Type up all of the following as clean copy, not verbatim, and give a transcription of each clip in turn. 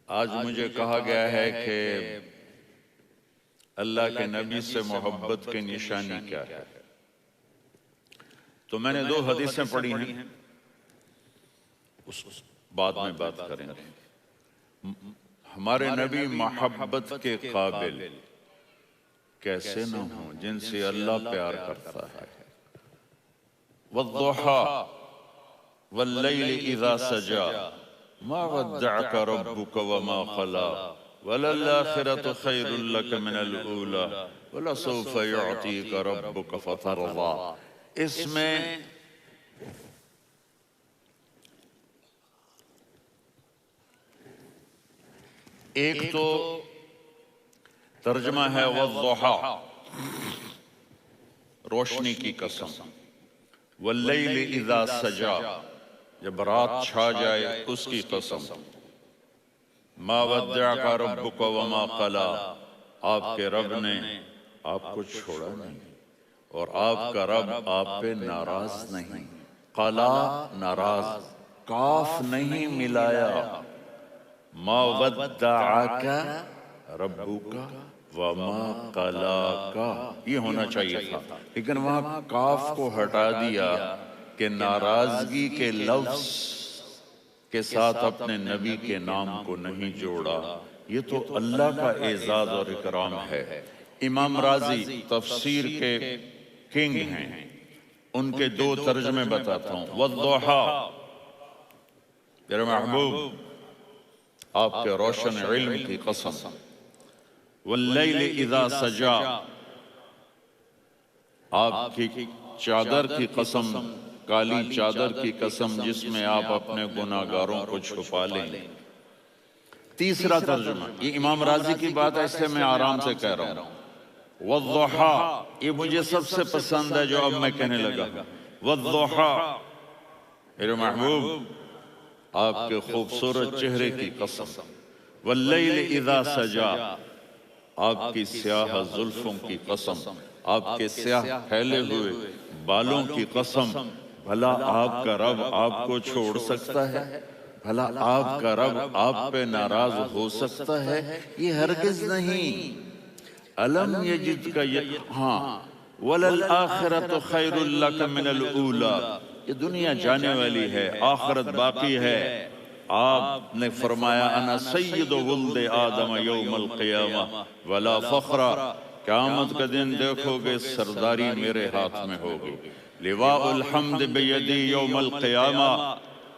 आज मुझे कहा गया है कि अल्लाह के नबी से मोहब्बत की निशानी क्या है। तो मैंने दो हदीसें पढ़ी हैं, उस बाद में बात करेंगे। हमारे नबी मोहब्बत के काबिल कैसे न हो जिनसे अल्लाह प्यार करता है। वद्दुहा वल्लैलि इज़ा सजा मा वद्दअक रब्बुक वमा क़ला वलल आखिरतु खैरुल लक मिनल ऊला वलसौफ युअतीक रब्बुक फतरदा। इसमें एक तो तर्जमा है वद्दुहा, रोशनी की कसम, वल्लैलि इज़ा सजा, जब रात छा जाए उसकी कसम, मा वद्दअक रब्बुक वमा क़ला, आपके रब ने आपको छोड़ा नहीं और आपका रब आप पे नाराज नहीं। क़ला नाराज, काफ नहीं मिलाया। मा वद्दअक रब्बुका वमा क़लाका, ये होना चाहिए था, लेकिन वहां काफ को हटा दिया कि नाराजगी के लफ्ज के साथ अपने नबी के नाम को नहीं जोड़ा। ये तो अल्लाह का एजाज और इकराम है। इमाम राजी तफसीर के किंग हैं, उनके दो तर्जमे बताता हूं। वद्दुहा, मेरे महबूब आपके रोशन इल्म की कसम। वल्लैलि इज़ा सजा, आपकी चादर की कसम, काली चादर की कसम जिसमें आप अपने गुनाहगारों को छुपा लें। तीसरा तर्जुमा, ये इमाम राजी की बात है, इसलिए मैं आराम से कह रहा हूं। वद्दुहा, ये मुझे सबसे पसंद है जो अब मैं कहने लगा। वद्दुहा, मेरे महबूब आपके खूबसूरत चेहरे की कसम। वल्लैलि इज़ा सजा, आपकी स्याह जुल्फों की कसम, आपके स्याह फैले हुए बालों की कसम। भला आपका रब आपको छोड़ सकता है? भला आपका रब आप पे नाराज हो सकता है? ये हरगिज नहीं। अलम यजिद का हाँ, वलल आखिरतु खैरुल लक मिनल ऊला, ये दुनिया जाने वाली है, आखिरत बाकी है। आपने फरमाया अना सय्यिदु वुल्दे आदम यौमल क़ियामा वला फ़ख्रा, क़यामत का दिन देखोगे सरदारी मेरे हाथ में होगी। लिवाउल हम्द बियदी यौमल क़ियामा,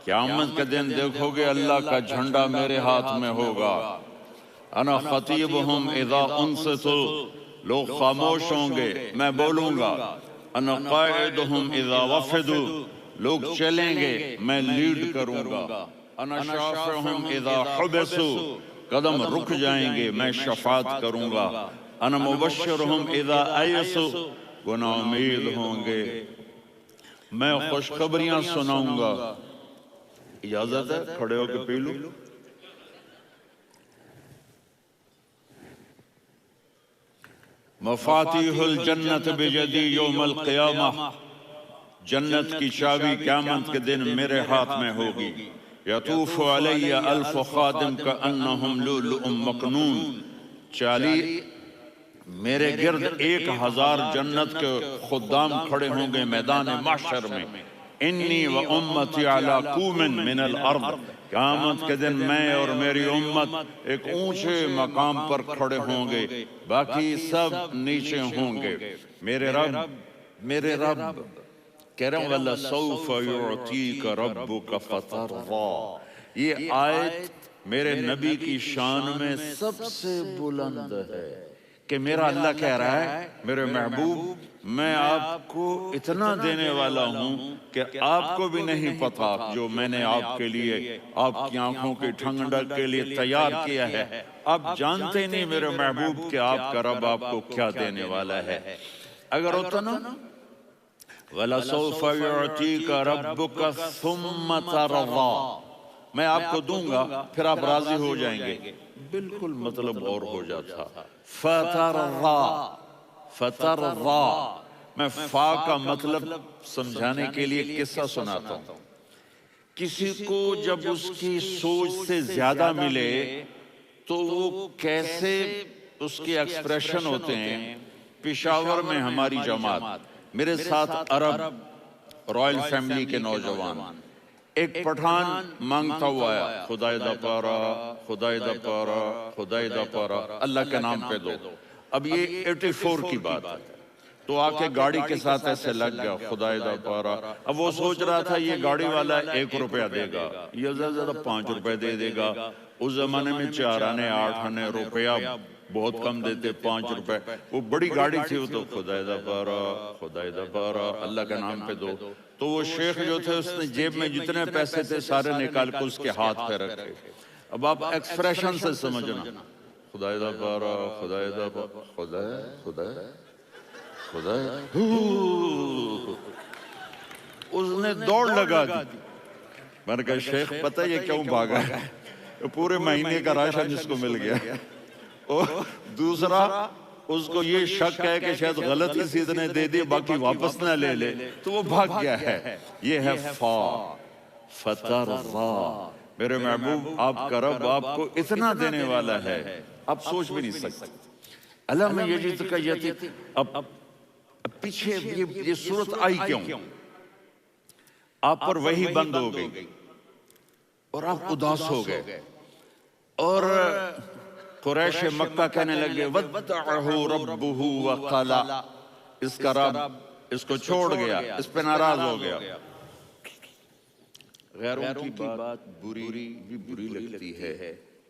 क़यामत का दिन देखोगे अल्लाह का झंडा मेरे हाथ में होगा। अना ख़तीबुहुम इज़ा उनसितु, लोग खामोश होंगे मैं बोलूँगा। अना क़ाइदुहुम इज़ा वफ़दु, लोग चलेंगे मैं लीड करूँगा। अना शाफ़िहुम इज़ा हुबिसु, कदम रुक जाएंगे मैं शफ़ात करूँगा। अना मुबश्शिरुहुम इज़ा अयसु, वो नाउम्मीद होंगे मैं खुशखबरियाँ सुनाऊँगा। इजाज़त है खड़े होकर पी लूँ? मफ़ातिहुल जन्नत बियदी यौमल क़ियामा, जन्नत की चाबी क़यामत के दिन मेरे हाथ में होगी। यतूफ़ु अलैया अल्फ़ ख़ादिम कअन्नहुम लुलुउम मकनून, चाली मेरे गिर्द 1000 जन्नत के खुद्दाम खड़े होंगे मैदान महशर में। इन्नी व उम्मती अला कूमिन मिनल अर्द, क़यामत के दिन मैं और मेरी उम्मत एक ऊंचे मकाम पर खड़े होंगे, बाकी सब नीचे होंगे। मेरे रब कह रहा हूं वल्ला सौफ युअतीक रब्बुक फतरदा, ये आयत मेरे नबी की शान में सबसे बुलंद है कि मेरा अल्लाह कह रहा है मेरे महबूब मैं आपको इतना देने वाला हूं कि आपको भी नहीं पता जो मैंने आपके लिए, आपकी आंखों की ठंडक के लिए तैयार किया है। आप जानते नहीं मेरे महबूब कि आपका रब आपको क्या देने वाला है। अगर होता ना वला सौफ युअतीका रब्बुका सुम्मा तरदा, मैं आपको दूंगा फिर आप राजी हो जाएंगे, बिल्कुल मतलब और हो जाता। फतरदा, फतरदा, मैं फा का मतलब समझाने के लिए किस्सा सुनाता हूं। किसी को जब उसकी सोच से ज्यादा मिले तो वो कैसे उसके एक्सप्रेशन होते हैं। पेशावर में हमारी जमात, मेरे साथ अरब रॉयल फैमिली के नौजवान, एक पठान मांगता हुआ आया, खुदाई दा पारा, खुदाई दा पारा, खुदाई दा पारा, अल्लाह के नाम पे दो। अब ये 84 की बात है। तो आके गाड़ी के साथ ऐसे लग गया, खुदाई दा पारा। अब वो सोच रहा था ये गाड़ी वाला 1 रुपया देगा, ये ज्यादा ज्यादा 5 रुपए दे देगा। उस जमाने में 4 आने 8 आने रुपया बहुत कम देते, 5 रुपए। वो बड़ी गाड़ी थी, वो तो खुदाई दा पारा, खुदाई दा पारा, अल्लाह के नाम पे दो। तो वो शेख जो थे उसने जेब में जितने पैसे थे सारे निकाल के उसके हाथ पे रखे। अब आप एक्सप्रेशन से समझना, खुदाई दा पारा, खुदाई दा पारा, खुदाई खुदाई खुदाई, उसने दौड़ लगा दी। मैंने कहा शेख पता है ये क्यों भागा है? पूरे महीने का राशन इसको मिल गया। और दूसरा उसको ये शक है कि शायद गलती से इतने दे दिए, बाकी वापस ना ले ले, तो वो भाग गया है। ये है फा फतरज़ा। मेरे महबूब आपका रब आपको इतना देने वाला है आप सोच भी नहीं सकते। अल्लाह में ये जीत का यती। अब पीछे ये सूरत आई क्यों? आप पर वही बंद हो गई और आप उदास हो गए और कुरैश मक्का कहने लगे वद्दअहु रब्बुहु वक़ला, इसका रब इसको छोड़ गया, इस पे नाराज हो गया। गैरों की बात बुरी लगती है,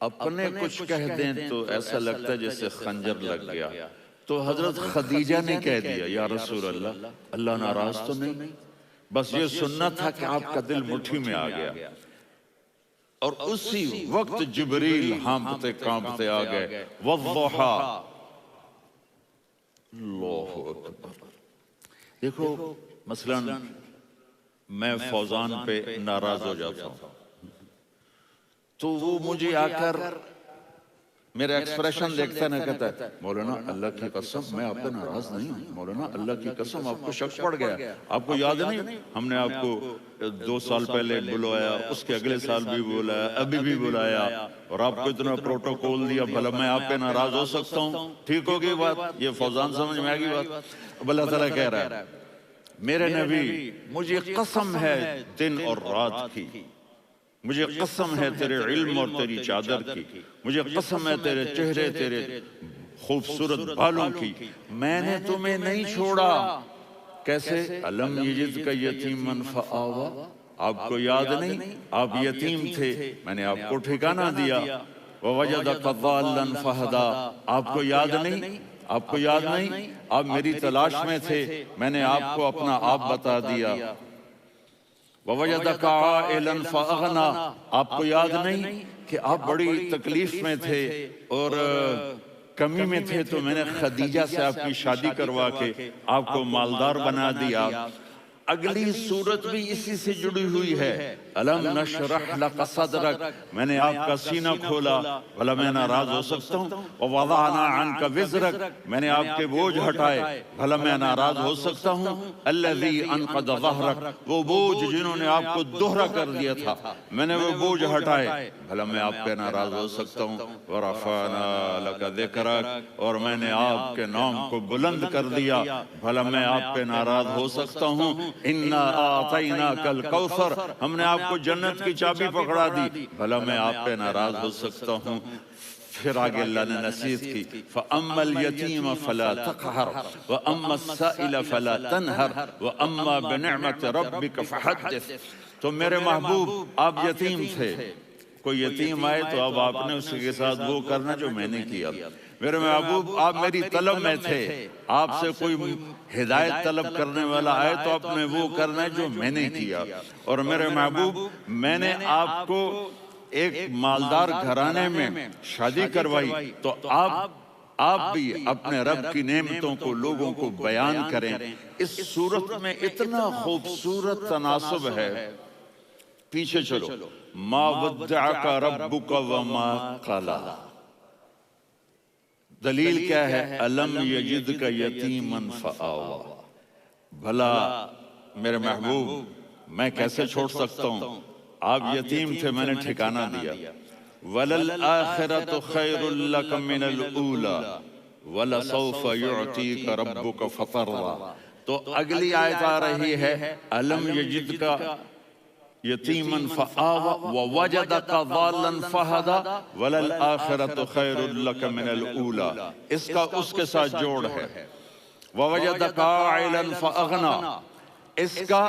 अपने कुछ कह दें तो ऐसा लगता है जैसे खंजर लग गया। तो हजरत खदीजा ने कह दिया या रसूल अल्लाह, अल्लाह नाराज तो नहीं, बस ये सुनना था कि आपका दिल मुट्ठी में आ गया। और उसी वक्त जिब्रील हांफते कांपते आ गए, वद्दुहा। अल्लाहु अकबर। देखो मसलन मैं फौजान पे नाराज हो जाता हूं तो वो मुझे आकर मेरा एक्सप्रेशन देखता ना कहता है मौलाना अल्लाह की कसम मैं आप पे नाराज नहीं हूं, मौलाना अल्लाह की कसम आपको शक पड़ गया, आपको याद नहीं हमने आपको 2 साल पहले बुलाया, उसके अगले साल भी बुलाया, अभी भी बुलाया और आपको इतना प्रोटोकॉल दिया, भला मैं आप पे नाराज हो सकता हूँ? ठीक होगी बात, ये फौजान समझ में आ गई बात। अब अल्लाह ताला कह रहा है मेरे नबी मुझे कसम है दिन और रात की, मुझे कसम है तेरे इल्म और तेरी चादर की, मुझे कसम है तेरे चेहरे तेरे खूबसूरत बालों की, मैंने तुम्हें नहीं छोड़ा। कैसे? अलम यजिद का यतीमन फआवा, आपको याद नहीं आप यतीम थे, मैंने आपको ठिकाना दिया। ववजदक ज़ाल्लन फहदा, आपको याद नहीं, आपको याद नहीं आप मेरी तलाश में थे, मैंने आपको अपना आप बता दिया। ववजदक आइलन फअगना, आपको याद नहीं कि आप बड़ी तकलीफ में थे और कमी में थे तो मैंने खदीजा से आपकी शादी करवा के आपको मालदार बना दिया। अगली सूरत भी इसी से जुड़ी हुई है, अलम नशरह लक सदरक, मैंने आपका सीना खोला, भला मैं नाराज हो सकता हूँ? व वज़अना अन्का विज़रक, मैंने आपके बोझ हटाए, भला मैं नाराज हो सकता हूँ? अल्लज़ी अनक़द ज़हरक, वो बोझ जिन्होंने आपको दोहरा कर दिया था, मैंने वो बोझ हटाए, भला मैं आप पे नाराज हो सकता हूँ? व रफ़अना लक ज़िक्रक, और मैंने आपके नाम को बुलंद कर दिया, भला मैं आप पे नाराज हो सकता हूँ? इन्ना आतैना कल कौसर, हमने आपको जन्नत की चाबी पकड़ा दी, भला मैं आप पे नाराज हो सकता हूँ? फिर आगे अल्लाह ने नसीहत की, फ़अम्मल यतीम फला तक़हर व अम्मा साइल फला तनहर व अम्मा बिनिअमति रब्बिक फहद्दिस। तो मेरे महबूब आप यतीम थे, कोई यतीम आए तो अब आपने उसके साथ वो करना जो मैंने किया। मेरे महबूब आप मेरी तलब में थे, आपसे कोई हिदायत तलब करने वाला आए तो आपने वो करना है जो मैंने किया। और मेरे महबूब मैंने आपको एक मालदार घराने में शादी करवाई तो आप भी अपने रब की नेमतों को लोगों को बयान करें। इस सूरत में इतना खूबसूरत तनासुब है। पीछे चलो, मा वद्दअका रब्बुका व मा क़ला, दलील क्या है? अलम यजिद का यतीमन फआवा। भला मेरे महबूब मैं कैसे छोड़ सकता हूँ? आप यतीम थे, मैंने ठिकाना दिया। वलल आखिरतु खैरुल लक मिनल ऊला वलसौफ युअतीका रब्बुका फतरदा। तो अगली आयत आ रही है, अलम यजिद का यतीमन फआवा व वजदका ज़ालन फहदा वलल आखिरतु खैरुल लक मिनल ऊला। इसका उसके साथ जोड़ है, व वजदका आइलन फअगना। इसका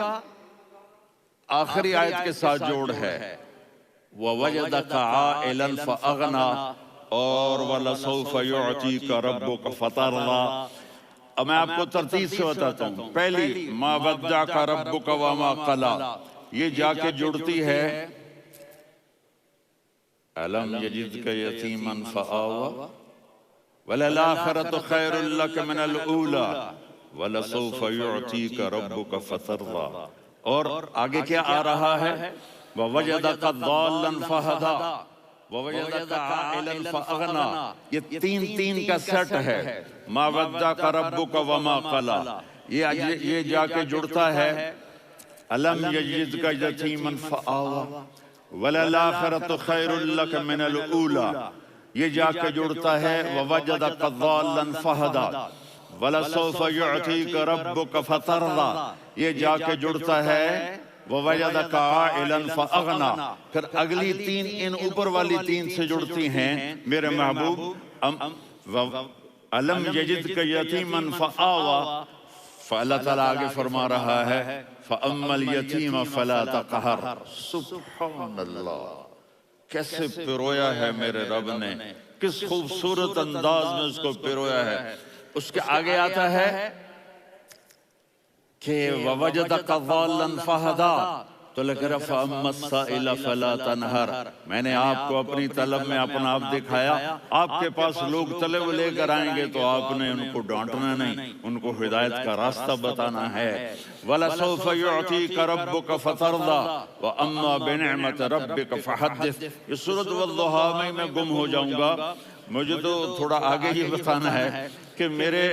आखिरी आयत के साथ जोड़ है, व वजदका आइलन फअगना और वलसौफ युअतीका रब्बुका फतरदा। अब मैं आपको तरतीब से बताता हूँ। पहली मा वद्दअका रब्बुका व मा क़ला, ये जाके जुड़ती है अलम यजिदका यतीमन फआवा वलल आखिरतु खैरुल लक मिनल ऊला वलसौफ युअतीका रब्बुका फतरदा। और आगे क्या आ रहा है, ववजदका ज़ालन फहदा ववजदका आइलन फअगना। ये तीन तीन का सेट है। मा वद्दअका रब्बुका व मा क़ला, ये जाके जुड़ता है अलम यजिदका यतीमन फआवा वलल आखिरतु खैरुल लक मिनल ऊला। ये जाके जुड़ता है ववजदका ज़ालन फहदा वलसौफ युअतीका रब्बुका फतरदा। ये जाके जुड़ता है ववजदका आइलन फअगना। फिर अगली तीन इन ऊपर वाली तीन से जुड़ती हैं मेरे महबूब। अलम यजिदका यतीमन फआवा, अल्लाह ताला आगे फरमा रहा है फअम्मल यतीम फला तक़हर। सुभान अल्लाह, कैसे पिरोया है मेरे रब ने, किस खूबसूरत अंदाज में उसको पिरोया है। उसके आगे आता है कि ववजदका ज़ालन फहदा, तो लग रहा फअम्मस्साइल फला तनहर। मैंने आपको अपनी तलब में अपना आप दिखाया। आपके पास लोग तलब लेकर आएंगे तो आपने उनको डांटना नहीं, उनको हिदायत का रास्ता बताना है। वलसौफ युअतीका रब्बुका फतरदा व अम्मा बिनिअमति रब्बिका फहद्दिस। ये सूरत वद्दुहा में मैं गुम हो जाऊंगा। मुझे तो थोड़ा आगे ही बताना है कि मेरे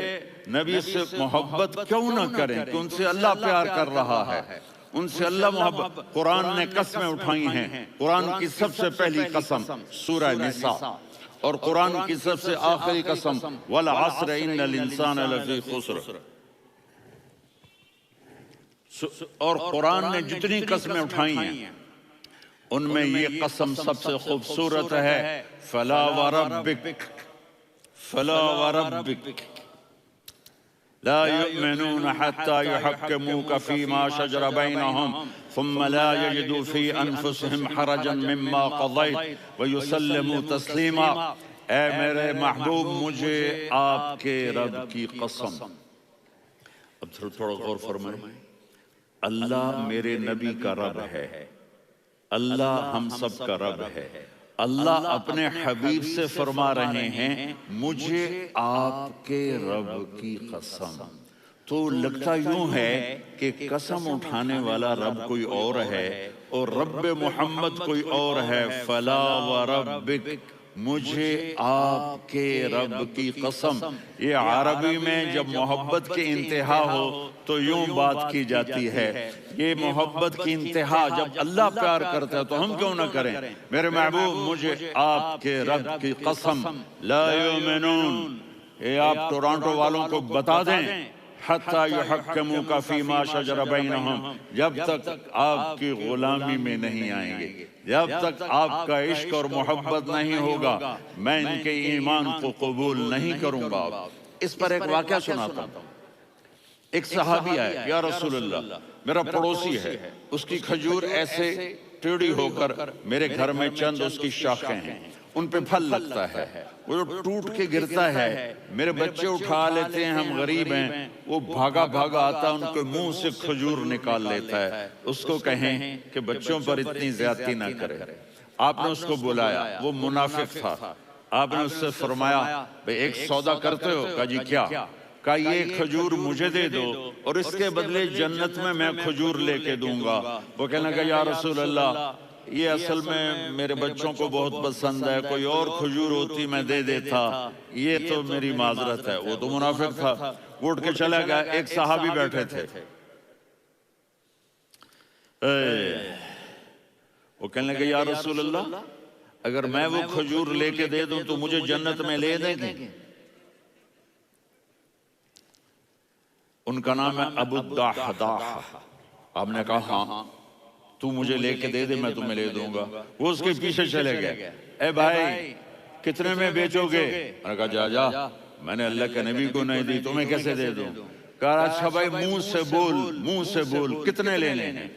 नबी से मोहब्बत क्यों ना करें, कि उनसे अल्लाह प्यार कर रहा है, उनसे अल्लाह मोहब्बत। कुरान ने कसमें उठाई हैं। कुरान की सबसे पहली कसम सूरह निसा, और कुरान की सबसे आखिरी कसम वल अस्र इन्नल इंसान लफी खुस्र। और कुरान ने जितनी कसमें उठाई हैं उनमें ये कसम सबसे खूबसूरत है, फला व रब्बिक फला व रब्बिक ला युमिनून हत्ता युहक्किमूका फीमा शजर बैनहुम सुम्मा ला यजिदू फी अनफुसिहिम हरजन मिम्मा क़ज़ैत व युसल्लिमू तस्लीमा। ऐ मेरे महबूब, मुझे आपके रब की कसम। अब थोड़ा गौर फरमाएं। अल्लाह मेरे नबी का रब है, अल्लाह हम सब का रब है। अल्लाह अपने हबीब से फरमा रहे हैं मुझे आपके रब की कसम। तो लगता यूं है कि कसम उठाने वाला रब कोई और है और रब मोहम्मद कोई और है। फला व रब्बिक, मुझे आपके रब की कसम। ये अरबी में जब मोहब्बत की इंतहा हो तो यूं बात की जाती है। ये मोहब्बत की इंतहा जब अल्लाह प्यार करता है तो हम क्यों ना करें। मेरे महबूब, मुझे आपके रब की कसम। ला युमिनून, ये आप टोरंटो वालों को बता दें, हत्ता युहक्किमूका फीमा शजर बैनहुम, जब तक आपकी गुलामी में नहीं आएंगे, जब तक आपका इश्क और मोहब्बत नहीं होगा, मैं इनके ईमान को कबूल नहीं करूंगा। इस पर एक वाक़या सुनाता हूं। एक सहाबी आया, या रसूलल्लाह, मेरा पड़ोसी है, उसकी खजूर ऐसे टेढ़ी होकर मेरे घर में चंद उसकी शाखें हैं, उन पे फल लगता है, वो जो टूट के गिरता है, मेरे बच्चे उठा लेते हैं, हम गरीब हैं, वो भागा भागा आता है, उनके मुंह से खजूर निकाल लेता है। उसको कहें कि बच्चों पर इतनी ज्यादती ना करें। आपने उसको बुलाया, वो मुनाफिक था। आपने उससे फरमाया, भाई एक सौदा करते हो? कहा जी क्या? कहा ये खजूर मुझे दे दो और इसके बदले जन्नत में मैं खजूर लेके दूंगा। वो कहने लगा, या रसूल अल्लाह, ये असल में मेरे बच्चों को बहुत पसंद है, कोई और खजूर होती मैं दे देता, ये तो मेरी माजरत है। वो तो मुनाफिक था, वो उठ के चला गया। एक सहाबी बैठे थे, वो कहने लगे या रसूल अल्लाह, अगर मैं वो खजूर लेके दे दूं तो मुझे जन्नत में ले देंगे? उनका नाम है अबू दाहदाह। आपने कहा हाँ, तू मुझे लेके दे दे, मैं तुम्हें ले दूंगा। वो उसके पीछे चले गए, ए भाई कितने में बेचोगे? मैंने कहा जा जा, मैंने अल्लाह के नबी को नहीं दी, तुम्हें कैसे दे दूं? कहा अच्छा भाई मुंह से बोल, मुंह से बोल, कितने लेने हैं?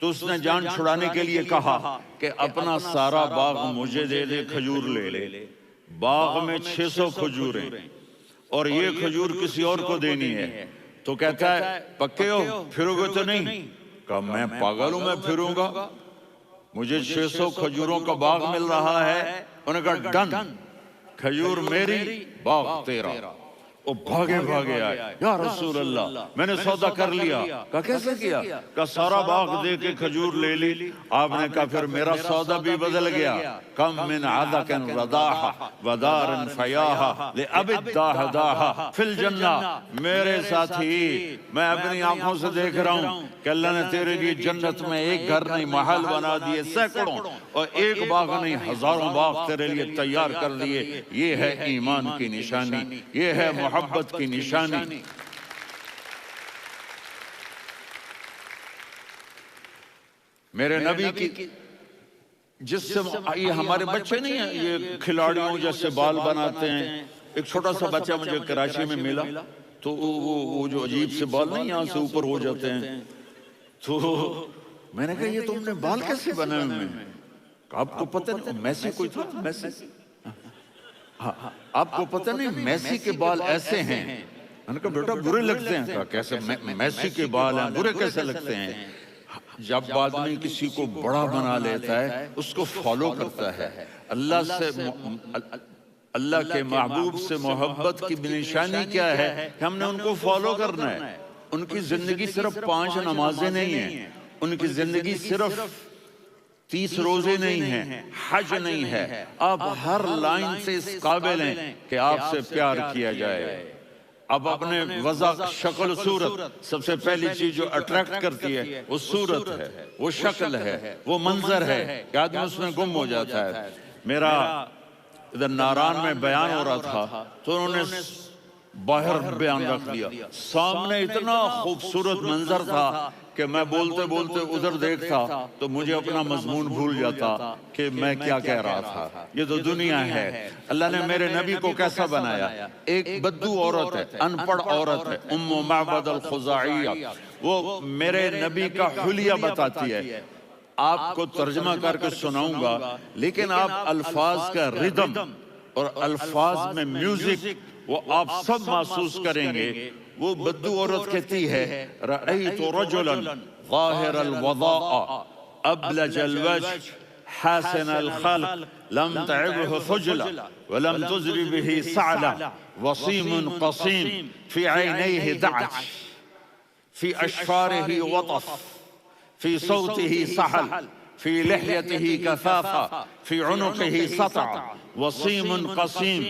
तो उसने जान छुड़ाने के लिए कहा कि अपना सारा बाग मुझे दे दे, खजूर ले ले। बाग में 600 खजूर हैं और ये खजूर किसी और को देनी है। तो कहता है पक्के हो, फिरोगे तो नहीं? कहा मैं पागल हूं, मैं फिरूंगा? मुझे 600 खजूरों का बाग मिल रहा है। उन्होंने कहा डन, खजूर मेरी, बाग तेरा। वो भागे भागे आए, या रसूल अल्लाह मैंने सौदा कर लिया। कहा कैसे किया? कहा सारा बाग दे के खजूर ले ली। आपने कहा फिर मेरा सौदा भी बदल गया। कम मिन अदकन रदाहा वदारन फयाहा ले अबिदाहदाहा फिल जन्ना। मेरे साथी, मैं अपनी आंखों से देख रहा हूं कि अल्लाह ने तेरे लिए जन्नत में एक घर नहीं महल बना दिए सैकड़ों, और एक बाग नहीं हजारों बाग तेरे लिए तैयार कर दिए। ये है ईमान की निशानी, ये है मोहब्बत की निशानी। मेरे नबी की जिससे ये हमारे बच्चे नहीं है, ये खिलाड़ियों जैसे बाल बनाते हैं। एक छोटा सा बच्चा मुझे कराची में मिला, तो वो जो अजीब से बाल नहीं यहाँ से ऊपर हो जाते हैं, तो मैंने कहा ये तुमने बाल कैसे बनाए हुए हैं? आपको पता नहीं मैसी कोई था, मैसी, हाँ आपको पता नहीं मैसी के बाल ऐसे हैं? मैंने कहा बेटा बुरे लगते हैं। कहा कैसे? मैसी के बाल हैं, बुरे कैसे लगते हैं? जब आदमी किसी को बड़ा बना लेता है उसको फॉलो करता है। अल्लाह से, अल्लाह के महबूब से मोहब्बत की निशानी क्या है कि हमने उनको फॉलो करना है। उनकी जिंदगी सिर्फ 5 नमाजें नहीं है, उनकी जिंदगी सिर्फ 30 रोजे नहीं है, हज नहीं है। आप हर लाइन से इस काबिल हैं कि आपसे प्यार किया जाए। अब अपने वज़ा, शक्ल, सूरत, सबसे पहली चीज जो अट्रैक्ट करती है वो सूरत है, वो शक्ल है, वो मंजर है कि आदमी उसमें गुम हो जाता है। मेरा इधर नारायण में बयान हो रहा था तो उन्होंने बाहर बयान रख लिया। सामने इतना खूबसूरत मंजर था कि मैं बोलते बोलते उधर देखता तो मुझे अपना मजमून भूल जाता कि मैं क्या कह रहा था। ये तो दुनिया है। अल्लाह ने मेरे नबी को कैसा बनाया? एक बद्दू औरत है, अनपढ़ औरत है, उम्मु मअबद अल-खुज़ाइया, वो मेरे नबी का हुलिया बताती है। आपको तर्जमा करके सुनाऊंगा, लेकिन आप अल्फाज का रिदम और अल्फाज में म्यूजिक वो आप सब महसूस करेंगे। वो बद्दू औरत कहती है रअयतु रजुलन ज़ाहिरल वज़ाअ अबलजल वज्ह हासिनल खल्क़ लम तअबहु खुजला व लम तुज़रि बिही सअला वसीमुन क़सीम फ़ी ऐनैहि दअज फ़ी अशफ़ारिही वतफ़ फ़ी सौतिही सहल फ़ी लिह्यतिही कसाफ़ा फ़ी उनुक़िही सतअ वसीमुन क़सीम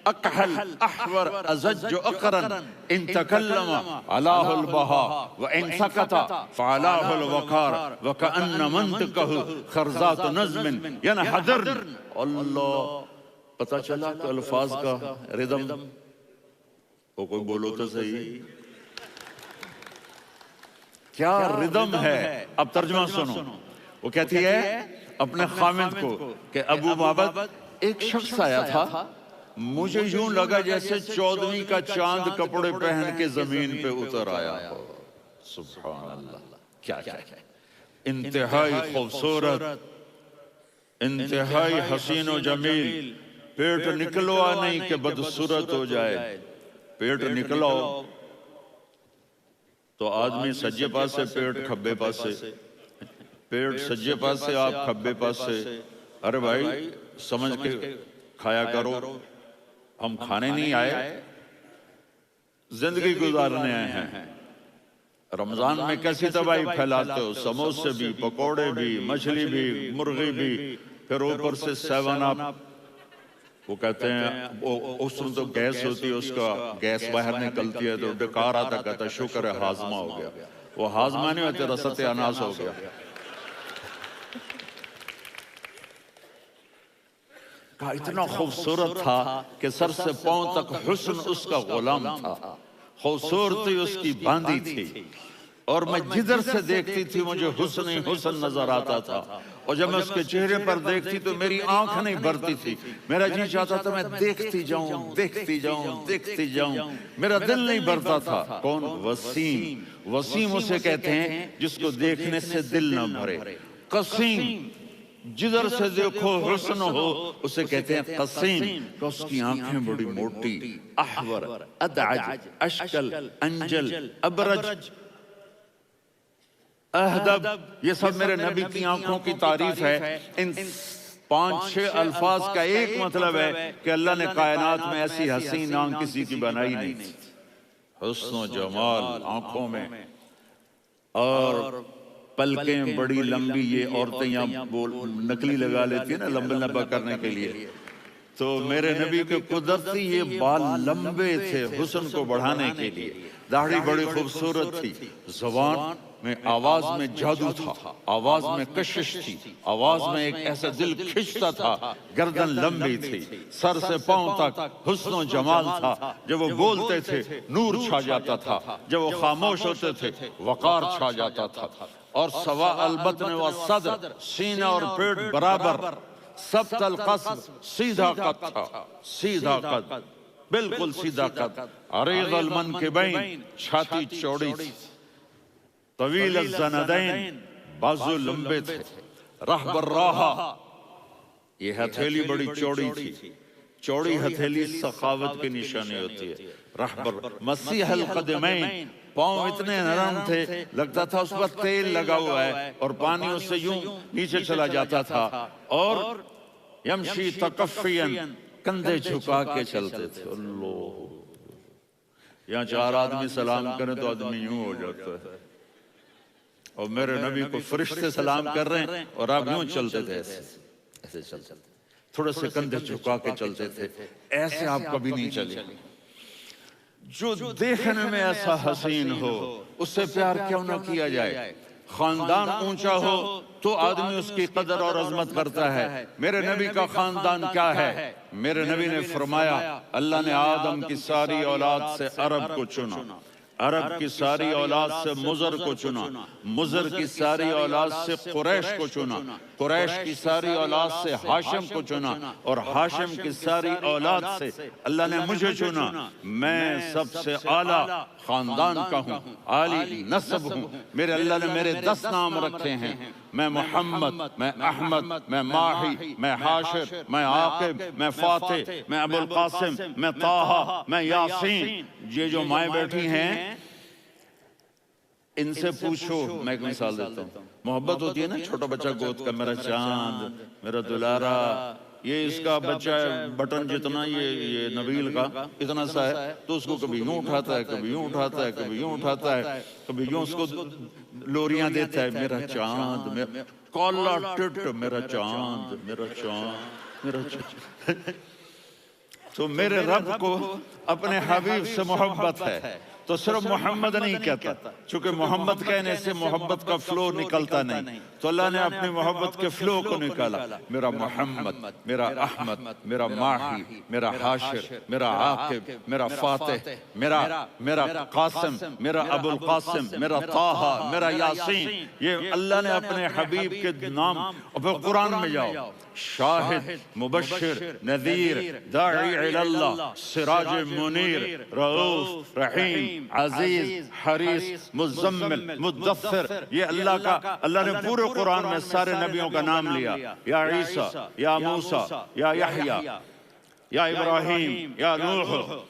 अकहल अहवर अज़ज अक़रन इन तकल्लम अलाहुल बहा व इन सकता फ़अलाहुल वक़ार व कअन्न मंतक़हु खरज़ात नज़्मिन यनहदर। अल्लाह, पता चला कि अल्फाज का रिदम। वो कोई बोलो तो सही, क्या रिदम है? अब तर्जुमा सुनो। वो कहती है अपने खामिद को कि अबू माबद, एक शख्स आया था, मुझे यूं लगा जैसे 14वीं का चांद कपड़े पहन के जमीन पे उतर आया हो। सुभान अल्लाह, क्या क्या इंतहाई खूबसूरत, इंतहाई हसीन व जमील। पेट निकलवा नहीं कि बदसूरत हो जाए, पेट निकलो तो आदमी सज्जे पास से पेट खब्बे पास से, पेट सज्जे पास से आप खब्बे पास से। अरे भाई समझ के खाया करो, हम खाने नहीं आए, जिंदगी गुजारने आए हैं। रमजान में कैसी तबाही फैलाते हो, समोसे भी, पकोड़े भी, मछली भी, मुर्गी भी, फिर ऊपर से 7 अप। वो कहते हैं उसमें तो गैस होती है, उसका गैस बाहर निकलती है तो डकार आता, कहता शुक्र है हाजमा हो गया। वो हाजमा नहीं होता, तेरा सत्यानाश हो गया। कहा इतना खूबसूरत था कि सर से पांव तक हुस्न उसका गुलाम था, खूबसूरती उसकी बांधी थी, और मैं जिधर से देखती थी मुझे हुस्न ही हुस्न नजर आता था। और जब मैं उसके चेहरे पर देखती तो मेरी आंख नहीं भरती थी, मेरा जी चाहता था मैं देखती जाऊं, देखती जाऊं, देखती जाऊं, मेरा दिल नहीं भरता था। कौन? वसीम। वसीम उसे कहते हैं जिसको देखने से दिल न भरे। कसीम, जिधर से देखो हुस्न हो, उसे कहते हैं कसीम। तो उसकी आंखें बड़ी मोटी, अहवर, अदअज, अशकल, अंजल, अबरज, अहदब, ये सब मेरे नबी की आंखों की तारीफ है। इन 5-6 अल्फाज का एक मतलब है कि अल्लाह ने कायनात में ऐसी हसीन आंख किसी की बनाई नहीं थी। हुस्न जमाल आंखों में, और पलकें बड़ी लंबी, ये औरतें यहाँ नकली लगा लेती है ना लंबा लंबा करने के लिए, तो मेरे नबी के कुदरती ये बाल लंबे थे हुस्न को बढ़ाने के लिए। दाढ़ी बड़ी खूबसूरत थी, जुबान में, आवाज में जादू था, आवाज में कशिश थी, आवाज में एक ऐसा दिल खिंचता था, गर्दन लंबी थी, सर से पांव तक हुस्न जमाल था। जब वो बोलते थे नूर छा जाता था, जब वो खामोश होते थे वकार छा जाता था। और सवा अलबतन व सदर, सीना और पेट बराबर, सब तलकस्म, सीधा कद था, सीधा कद, बिल्कुल सीधा कद। अरीज़ल मनकिबैन, छाती चौड़ी थी, तवील ज़नदैन, बाजू लंबे थे, रहबर राहा, ये हथेली बड़ी चौड़ी थी। चौड़ी हथेली सखावत की निशानी होती है। रहबर मसीहल कदमैन, पांव इतने नरम थे लगता था उस पर तेल लगा हुआ है, और पानी उससे यूं नीचे चला जाता था। और यमशी तकफ़ियन, कंधे झुका के चलते थे। अल्लाह, यहाँ 4 आदमी सलाम करें तो आदमी यूं हो जाता है, और मेरे नबी को फरिश्ते सलाम कर रहे हैं और आप यूं चलते थे, ऐसे चलते, थोड़े से कंधे झुका के चलते थे, ऐसे आप कभी नहीं चले। जो देखने में ऐसा हसीन हो उससे प्यार क्यों ना किया जाए। खानदान ऊंचा हो तो आदमी उसकी कदर और अजमत करता है। मेरे नबी का खानदान क्या है? मेरे नबी ने फरमाया, अल्लाह ने आदम की सारी औलाद से अरब को चुना, अरब की सारी औलाद से मुजर को चुना, मुजर की सारी औलाद से कुरैश को चुना, कुरैश की सारी औलाद से हाशिम को चुना, और हाशिम की सारी औलाद से अल्लाह ने मुझे चुना। मैं सबसे आला खानदान का हूँ, आली नस्ब हूँ। मेरे अल्लाह ने मेरे 10 नाम रखे हैं। मैं मोहम्मद, मैं अहमद, मैं माही, मैं हाशिर, मैं आकिब, मैं फातिह, मैं अबुल कासिम, मैं ताहा, मैं यासीन। ये जो माएँ बैठी हैं इनसे पूछो, मैं एक मिसाल देता हूँ। मोहब्बत होती है ना, छोटा बच्चा गोद का, मेरा चांद, मेरा दुलारा, ये इसका बच्चा बटन जितना, ये नबील का इतना सा है, तो उसको कभी यूं उठाता है, कभी यूं उठाता है, कभी यूं उठाता है, कभी यूं उसको लोरियां देता है। मेरा चांद, मेरा काला टिट, मेरा चांद, मेरा चांद, मेरा चांद। तो मेरे रब को अपने हबीब से मोहब्बत है, तो सिर्फ मोहम्मद नहीं कहता, चूंकि मोहम्मद कहने से मोहब्बत का फ्लो निकलता नहीं, तो अल्लाह ने अपनी मोहब्बत के फ्लो को निकाला। मेरा मोहम्मद, मेरा अहमद, मेरा माही, मेरा हाशिर, मेरा आकिब, मेरा फातिह, मेरा कासिम, मेरा अबुल कासिम, मेरा ताहा, मेरा यासीन। ये अल्लाह ने अपने हबीब के नाम। और फिर कुरान में जाओ, शाहिद, मुबश्शिर, नज़ीर, दाई इलल्लाह, सिराज मुनीर, रऊफ, रहीम, अजीज, हरीस, मुज़म्मिल, मुद्दस्सिर। ये अल्लाह का, अल्लाह ने पूरे कुरान में सारे नबियों का नाम लिया। या ईसा, या मूसा, या यहया, या इब्राहिम, या नूह,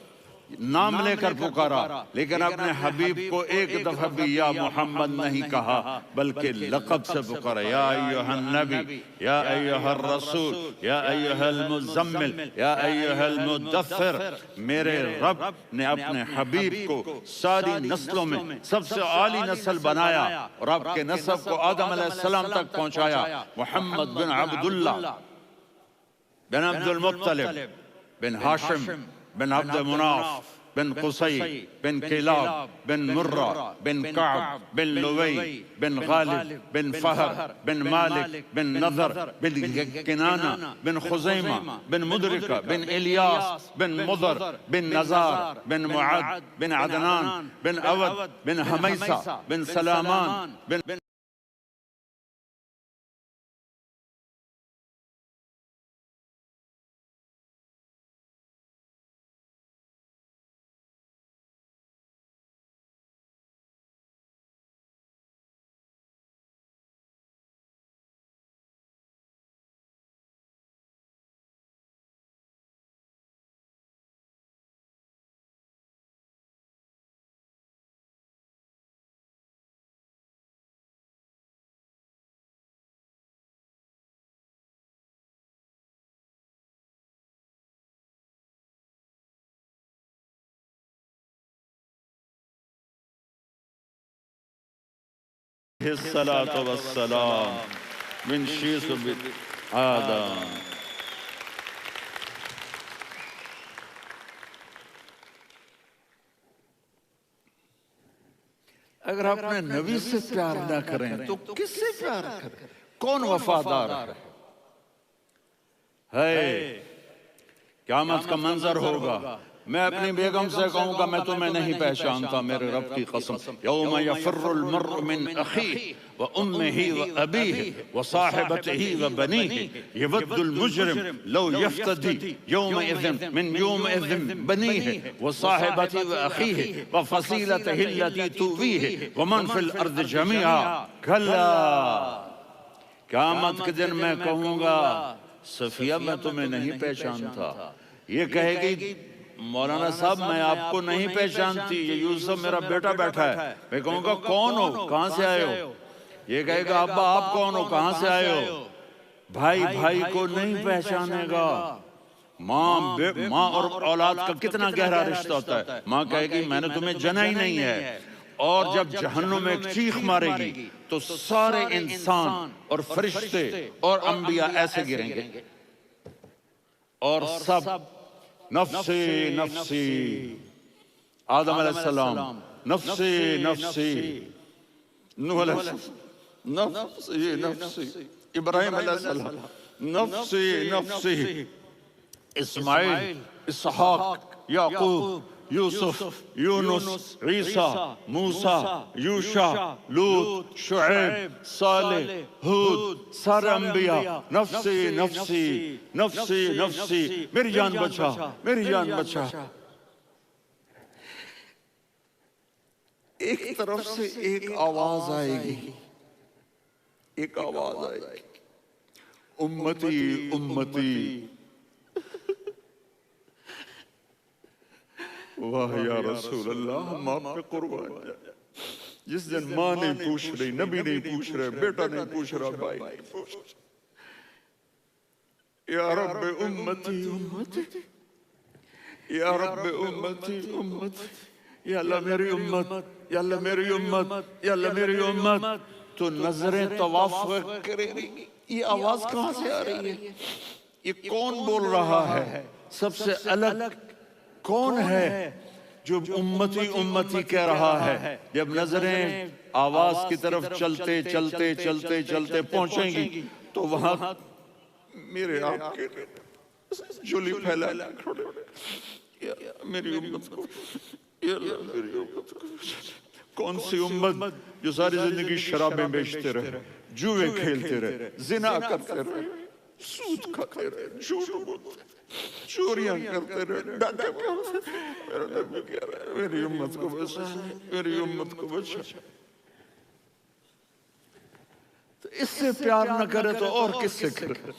नाम लेकर पुकारा, लेकिन अपने हबीब को एक दफा भी या मोहम्मद नहीं कहा, बल्कि लक़ब से पुकारा। या अय्युहन नबी, या अय्युहर रसूल, या अय्युहल मुज़म्मिल, या अय्युहल मुद्दस्सिर। मेरे रब ने अपने हबीब को सारी नस्लों में सबसे आली नस्ल बनाया, और आपके नस्ब को आदम अलैहिस्सलाम तक पहुंचाया। मोहम्मद बिन अब्दुल्लाह बिन अब्दुल मुत्तलिब बिन हाशिम बिन अब्द मुनाफ बिन कुसै बिन किलाब बिन मुर्रा बिन कअब बिन लुवै बिन गालिब बिन फहर बिन मालिक बिन नज़र बिन किनाना बिन खुज़ैमा बिन मुदरिका बिन इलियास बिन मुदर बिन नज़ार बिन मुआद बिन अदनान बिन अवद बिन हमैसा बिन सलामान बिन हिस्सलातो वस्सलाम मिन शीस आदम। अगर आपने नबी से प्यार ना करें तो किससे प्यार करें? कौन वफादार है? क़यामत का मंजर होगा, मैं अपनी बेगम से कहूंगा मैं तुम्हें नहीं पहचानता मेरे रब की कसम। यौम यफिर्रुल मर्उ मिन अखीहि व उम्मिहि व अबीहि व साहिबतिहि व बनीहि यवद्दुल मुजरिम लौ यफ्तदी यौमइज़िन मिन यौमइज़िन बनीहि व साहिबतिहि व अखीहि व फसीलतिहि अल्लती तुवीहि व मन फिल अर्द जमीआ। कल्ला, क़यामत के दिन मैं कहूंगा सफिया मैं तुम्हें नहीं पहचानता। ये कहेगी मौलाना साहब मैं आपको नहीं पहचानती, ये यूसुफ मेरा बेटा बैठा है। मैं कहूँगा कौन हो, कहाँ से आए हो? ये कहेगा अब्बा आप कौन हो, कहाँ से आए हो? भाई भाई को नहीं पहचानेगा। माँ और औलाद का कितना गहरा रिश्ता होता है। माँ कहेगी मैंने तुम्हें जना ही नहीं है। और जब जहन्नुम में एक चीख मारेगी तो सारे इंसान और फरिश्ते और अंबिया ऐसे गिरेंगे और सब नफ्सी नफ्सी, आदम अलैहिस्सलाम नफ्सी नफ्सी, नूह अलैहिस्सलाम नफ्सी नफ्सी, इब्राहिम अलैहिस्सलाम नफ्सी नफ्सी, इस्माइल, इसहाक, याकूब, यूसुफ, यूनुस, ईसा, मूसा, यूशा, लूत, शुएब, सालेह, हूद, सारे अंबिया नफ्सी नफ्सी नफ्सी नफ्सी, मेरी जान बचा, मेरी जान बचा। एक तरफ से एक आवाज आएगी, एक आवाज आएगी, उम्मती उम्मती। वाह या रसूल अल्लाह, हम आप पे कुर्बान जाए। जिस दिन माँ नहीं पूछ रही, नबी नहीं पूछ रहे, बेटा नहीं पूछ रहा, भाई नहीं पूछ रहा, या रब्बे उम्मती उम्मती, या रब्बे उम्मती उम्मती, या अल्लाह मेरी उम्मत, या अल्लाह मेरी उम्मत, या अल्लाह मेरी उम्मत। तो नजरें तवाफ करेंगी, ये आवाज कहाँ से आ रही है? ये कौन बोल रहा है? सबसे अलग कौन है जो उम्मती उम्मती कह रहा है? जब नजरें आवाज की तरफ चलते चलते चलते चलते पहुंचेंगी तो वहां मेरे आपके झोली फैला मेरी उम्मत को, मेरी उम्मत को। कौन सी उम्मत जो सारी जिंदगी शराबें बेचते रहे, जुए खेलते रहे, जिना करते रहे, सूद खाते रहे, झूठ बोलते, चोरियां करते रहे, डाके मारते। मेरा नबी कह रहा है मेरी उम्मत को बचा, मेरी उम्मत को बचा। तो इससे प्यार न करे तो और किससे करे?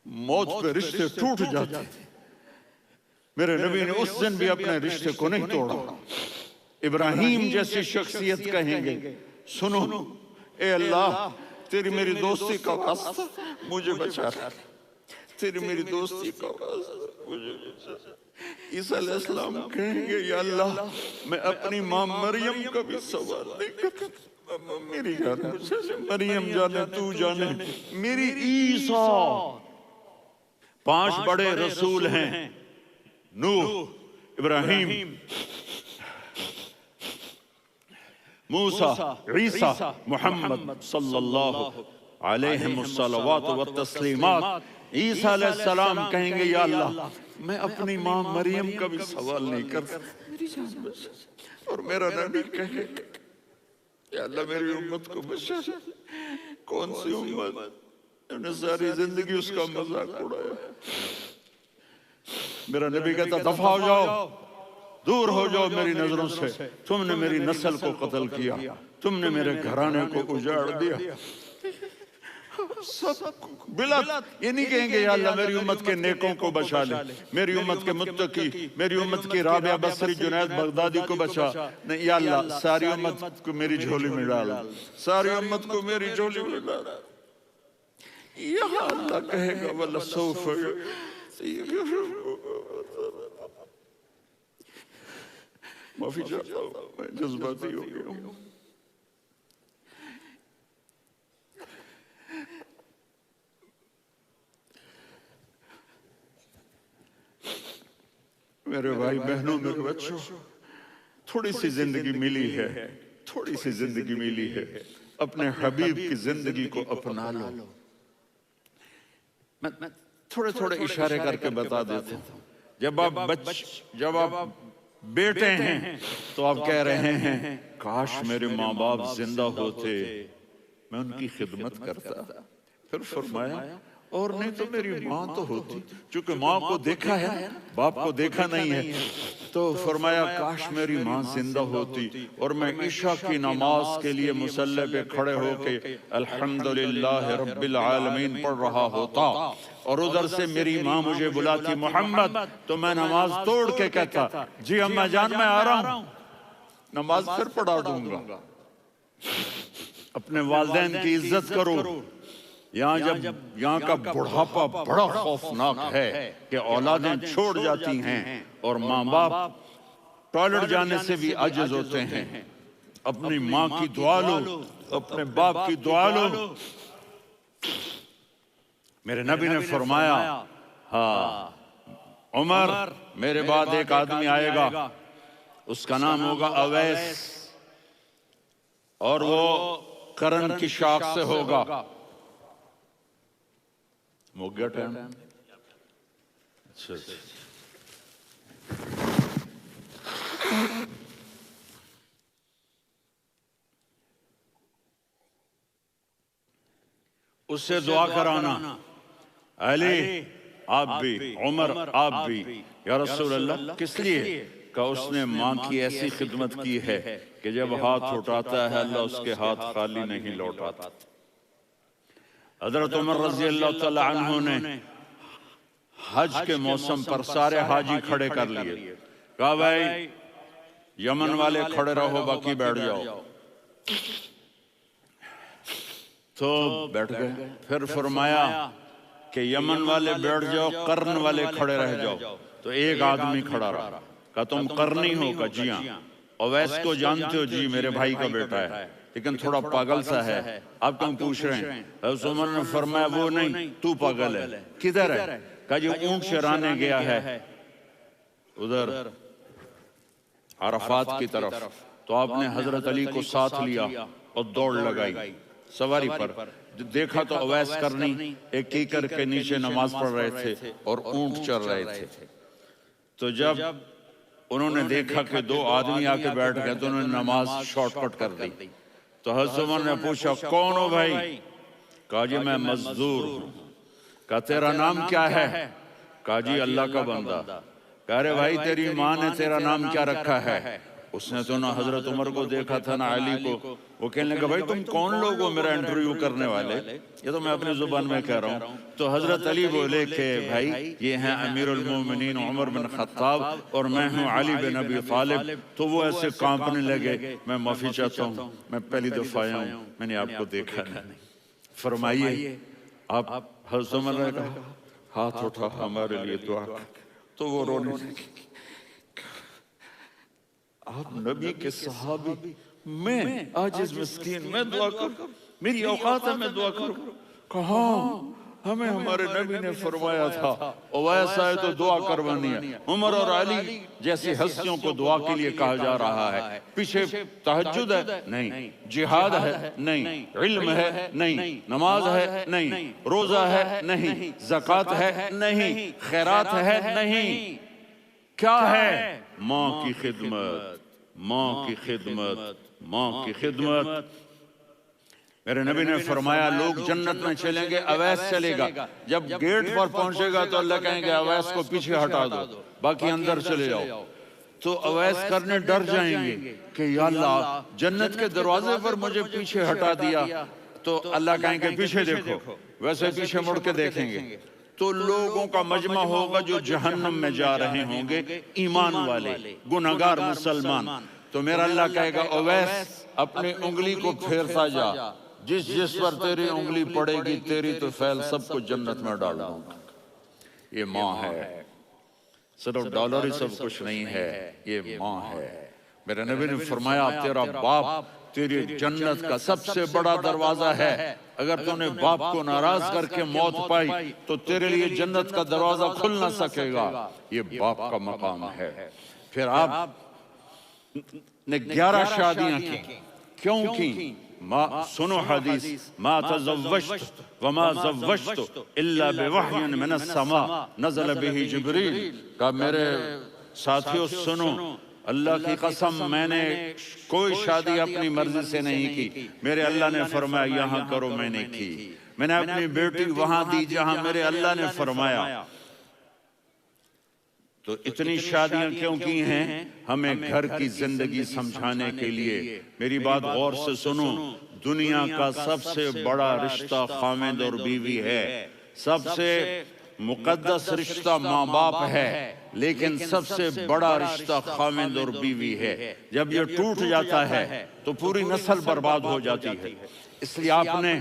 मौत पे रिश्ते टूट जाते। मेरे नबी ने उस दिन भी अपने रिश्ते को नहीं तोड़ा। इब्राहिम जैसी शख्सियत कहेंगे सुनो ए अल्लाह तेरी मेरी दोस्ती का वास्ता मुझे बचा, तेरी मेरी दोस्ती का वास्ता मुझे बचा। ईसा अलैहिस्सलाम कहेंगे या अल्लाह मैं अपनी माँ मरियम का भी सवाल नहीं करता, मेरी जान मरियम जाने तू जाने मेरी ईसा। 5 बड़े रसूल हैं, नूह, इब्राहिम, मूसा, ईसा, मोहम्मद सल्लल्लाहु अलैहिस्सलावात व तस्लीमात। ईसा अलैहिस्सलाम कहेंगे या अल्लाह मैं अपनी माँ मरियम का भी सवाल नहीं कर सकता। और मेरा नबी कहे या अल्लाह मेरी उम्मत को बचा। कौन सी उम्मत? उन्होंने सारी जिंदगी उसका मजाक उड़ाया। मेरा नबी कहता दफा हो जाओ, दूर हो जाओ मेरी नजरों से, तुमने मेरी नस्ल को कत्ल किया, तुमने मेरे घराने को उजाड़ दिया। सब बिलत ये नहीं कहेंगे या अल्लाह मेरी उम्मत के नेकों को बचा ले, मेरी उम्मत के मुत्तकी, मेरी उम्मत की राबिया बसरी जुनैद बगदादी को बचा। नहीं या अल्लाह सारी उम्मत को मेरी झोली में डाल, सारी उम्मत को मेरी झोली में डाल। यहाँ अल्लाह कहेगा वल्ला सौफ। माफी चाहता हूँ, मैं जज्बाती हो गया हूँ। मेरे भाई बहनों, मेरे बच्चों, थोड़ी सी जिंदगी मिली है, थोड़ी सी जिंदगी मिली है, अपने हबीब की जिंदगी को अपना लो। मैं थोड़े थोड़े इशारे करके बता देता हूँ। जब आप बेटे हैं तो आप कह रहे हैं काश मेरे माँ बाप जिंदा होते, मैं उनकी खिदमत करता। फिर फरमाया और नहीं तो मेरी माँ तो होती, चूंकि माँ को देखा है बाप को देखा नहीं है, तो फरमाया काश मेरी माँ जिंदा होती और मैं ईशा की नमाज के लिए मुसल्ले पे खड़े होके अल्हम्दुलिल्लाह रब्बिल आलमीन पढ़ रहा होता और उधर से मेरी माँ मुझे बुलाती मोहम्मद, तो मैं नमाज तोड़ के कहता जी अम्मा जान मैं आ रहा हूँ, नमाज फिर पढ़ा दूंगा। अपने वालिदैन की इज्जत करो। यहाँ का बुढ़ापा बड़ा खौफनाक है कि औलादें छोड़ जाती हैं और माँ बाप टॉयलेट जाने से भी आजिज होते हैं। अपनी माँ की दुआ लो, अपने बाप की दुआ लो। मेरे नबी ने फरमाया हाँ उमर मेरे बाद एक आदमी आएगा, उसका नाम होगा अवैस और वो करण की शाख से होगा। हो गया टाइम? अच्छा उससे दुआ कराना, अली आप भी, उमर आप भी, या रसूल अल्लाह। किस लिए? का उसने माँ की ऐसी खिदमत की है कि जब हाथ उठाता है अल्लाह उसके हाथ खाली नहीं लौटाता। हजरत उमर रजी अल्लाह तआला अन्हु ने हज के मौसम पर सारे हाजी खड़े कर लिए, कहा भाई यमन वाले खड़े रहो बाकी बैठ जाओ। तो बैठ गए। फिर फरमाया कि यमन वाले बैठ जाओ, कर्न वाले खड़े रह जाओ। तो एक आदमी खड़ा रहा, कहा तुम कर्नी हो? का जी हाँ। अवैस को जानते हो? जी मेरे भाई का बेटा है, लेकिन थोड़ा पागल सा है, आप क्यों पूछ रहे हैं? उमर ने फरमाया वो नहीं तू पागल है। किधर है? कहा जी ऊंट चराने गया है उधर अरफात की तरफ। तो आपने हजरत अली को साथ लिया और दौड़ लगाई सवारी पर। देखा तो अवैस करनी एक कीकर के नीचे नमाज पढ़ रहे थे और ऊंट चर रहे थे। तो जब उन्होंने देखा कि दो आदमी आके बैठ गए तो उन्होंने नमाज शॉर्टकट कर दी। तो हज़रत उमर ने पूछा कौन हो भाई? कहा जी मैं मजदूर हूँ। कहा तेरा नाम क्या है? कहा जी अल्लाह का बंदा। कह रहे भाई तेरी माँ ने तेरा नाम क्या रखा है? उसने तो ना हजरत उमर को देखा था ना अली को। वो कहने लगा भाई तुम कौन लोग हो मेरा इंटरव्यू करने वाले? ये तो मैं अपनी जुबान में कह रहा हूँ। तो हजरत अली बोले कि भाई ये हैं अमीरुल मोमिनीन उमर बिन खत्ताब और मैं हूँ अली बिन अबी तालिब। तो वो ऐसे कांपने लगे। मैं माफी चाहता हूँ, मैं पहली दफा आया हूँ, मैंने आपको देखा नहीं। फरमाइए आप। हजरत उमर ने कहा हाथ उठा हमारे लिए दुआ। तो वो रोने लगे। आप नबी के सहाबी, मैं आजिज मिस्कीन, मैं दुआ करूं? मेरी औकात है मैं दुआ करूं? कहा हमें हमारे नबी ने फरमाया था ओवैस आए तो दुआ करवानी है। उमर और अली जैसी हस्तियों को दुआ के लिए कहा जा रहा है। पीछे तहज्जुद है नहीं, जिहाद है नहीं, इल्म है नहीं, नमाज है नहीं, रोजा है नहीं, ज़कात है नहीं, खैरात है नहीं, क्या है? माँ की खिदमत, माँ की खिदमत, माँ की खिदमत। मेरे नबी ने फरमाया लोग जन्नत में चलेंगे, अवैस चलेगा। जब गेट पर पहुंचेगा तो अल्लाह कहेंगे अवैस को पीछे हटा दो, बाकी अंदर चले जाओ। तो अवैस करने डर जाएंगे कि या अल्लाह जन्नत के दरवाजे पर मुझे पीछे हटा दिया। तो अल्लाह कहेंगे पीछे देखो, वैसे पीछे मुड़ के देखेंगे तो लोगों का मजमा होगा जो जहन्नम में जा रहे होंगे, ईमान वाले गुनहगार मुसलमान। तो मेरा अल्लाह कहेगा अवैस अपनी उंगली को फेरता जा, जिस जिस पर तेरी उंगली पड़ेगी तेरी तो फैल सबको जन्नत में डाल दूंगा। ये माँ है, सिर्फ डॉलर ही सब कुछ नहीं है, ये माँ है। मेरे नबी ने फरमाया तेरा बाप तेरी जन्नत का सबसे बड़ा दरवाजा है। अगर तूने बाप को नाराज करके मौत पाई तो तेरे लिए जन्नत का दरवाजा खुल ना सकेगा। ये बाप का मकाम है। फिर आप ने 11 शादियां की, क्यों की? सुनो हदीस, मा तज़व्वजतु व मा ज़व्वजतु इल्ला बिवहयिन मिनस समा नज़ल बिही जिब्रील। का मेरे साथियों सुनो, अल्लाह की कसम मैंने कोई शादी अपनी मर्जी से नहीं की। मेरे अल्लाह ने फरमाया यहाँ करो, मैंने की। मैंने अपनी बेटी वहां दी जहां मेरे अल्लाह ने फरमाया। तो इतनी शादियां क्यों की हैं? हमें घर की जिंदगी समझाने के लिए। मेरी बात गौर से सुनो, दुनिया का सबसे बड़ा रिश्ता खामिद और बीवी है। सबसे मुकद्दस रिश्ता माँ बाप है, लेकिन सबसे बड़ा रिश्ता खामिद और बीवी है। जब ये टूट जाता है तो पूरी नस्ल बर्बाद हो जाती है। इसलिए आपने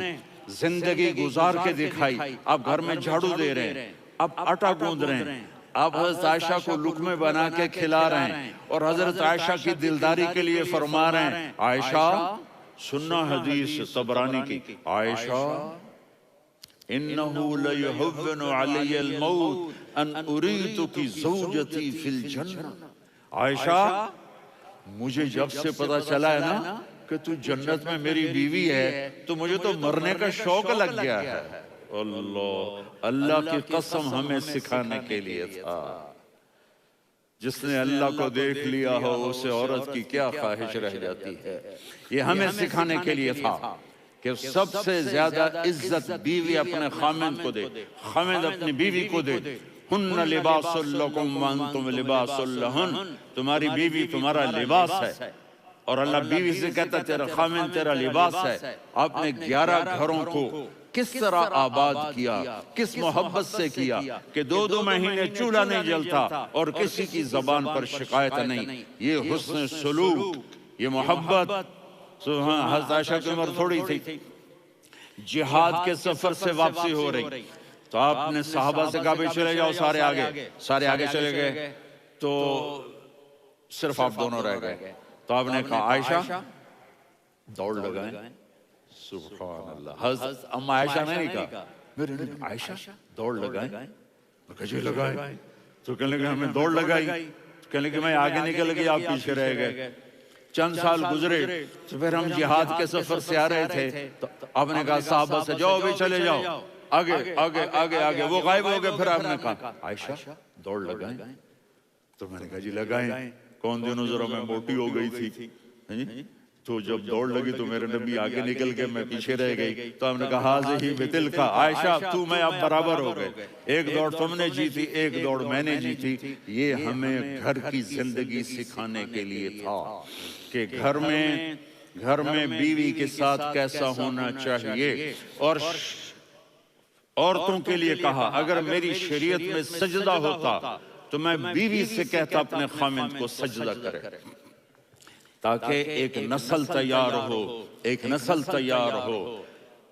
जिंदगी गुजार के दिखाई। आप घर में झाड़ू दे रहे हैं, आप आटा गूंद रहे हैं, आप हज़रत आयशा को लुक़मे बना के खिला रहे हैं और हज़रत आयशा की दिलदारी के लिए फरमा रहे हैं आयशा सुन्ना हदीस तबरानी की, आयशा इन्नहु लयुहव्विनु अलैयल मौत अन उरीतुकी ज़ौजती फिल जन्नह। आयशा मुझे जब से पता चला है ना कि तू जन्नत में मेरी बीवी है तो मुझे तो मरने का शौक लग गया है। अल्लाह, अल्लाह की कसम हमें सिखाने के लिए था। जिसने अल्लाह को देख लिया हो उसे औरत की क्या ख्वाहिश रह जाती है। ये हमें सिखाने के लिए था कि सबसे ज्यादा इज्जत बीवी अपने खामिद को दे, खामिद अपनी बीवी को दे। हुन्ना लिबासुल लकुम व अंतुम लिबासुल लहुन, तुम्हारी बीवी तुम्हारा लिबास है। और अल्लाह बीवी से कहता तेरा खामिद तेरा लिबास है। आपने 11 घरों को किस तरह आबाद किया, किस मोहब्बत से किया कि 2-2 महीने चूल्हा नहीं जलता और किसी की जबान पर शिकायत नहीं। ये हुस्न सुलूक, ये मोहब्बत। हज़रत आयशा की उम्र थोड़ी थी, जिहाद के सफर से वापसी हो रही, तो आपने साहबा से कहा भी चले जाओ, सारे आगे चले गए, तो सिर्फ आप दोनों रह गए। तो आपने कहा आयशा दौड़ लगाएं। सुभान अल्लाह। हज़रत अम्मा आयशा ने नहीं कहा, मेरे ने आयशा दौड़ लगाएं। कहे लगाए, तो कहने लगे हमें दौड़ लगाई, तो कहने लगे मैं आगे निकल गई, आप पीछे रह गए। चंद साल गुजरे तो फिर हम जिहाद के सफर से आ रहे थे, तो आपने कहा साहबा से जाओ भी चले जाओ, आगे आगे आगे आगे। वो गायब हो गए। फिर आपने कहा आयशा दौड़ लगाएं। तो मैंने कहा जी लगाएं। कौन दिनों जरा मैं मोटी हो गई थी, तो जब दौड़ लगी तो मेरे नबी आगे निकल गए, मैं पीछे रह गई। तो हमने कहा हाज़िही बितिल्का, आयशा तू मैं अब बराबर हो गए, एक दौड़ तुमने जीती, एक दौड़ मैंने जीती। ये हमें घर की जिंदगी सिखाने के लिए था कि घर में बीवी के साथ कैसा होना चाहिए। और औरतों के लिए कहा अगर मेरी शरीयत में सजदा होता तो मैं बीवी से कहता अपने खामिद को सजदा करे, ताकि एक नस्ल तैयार हो, एक नस्ल तैयार हो।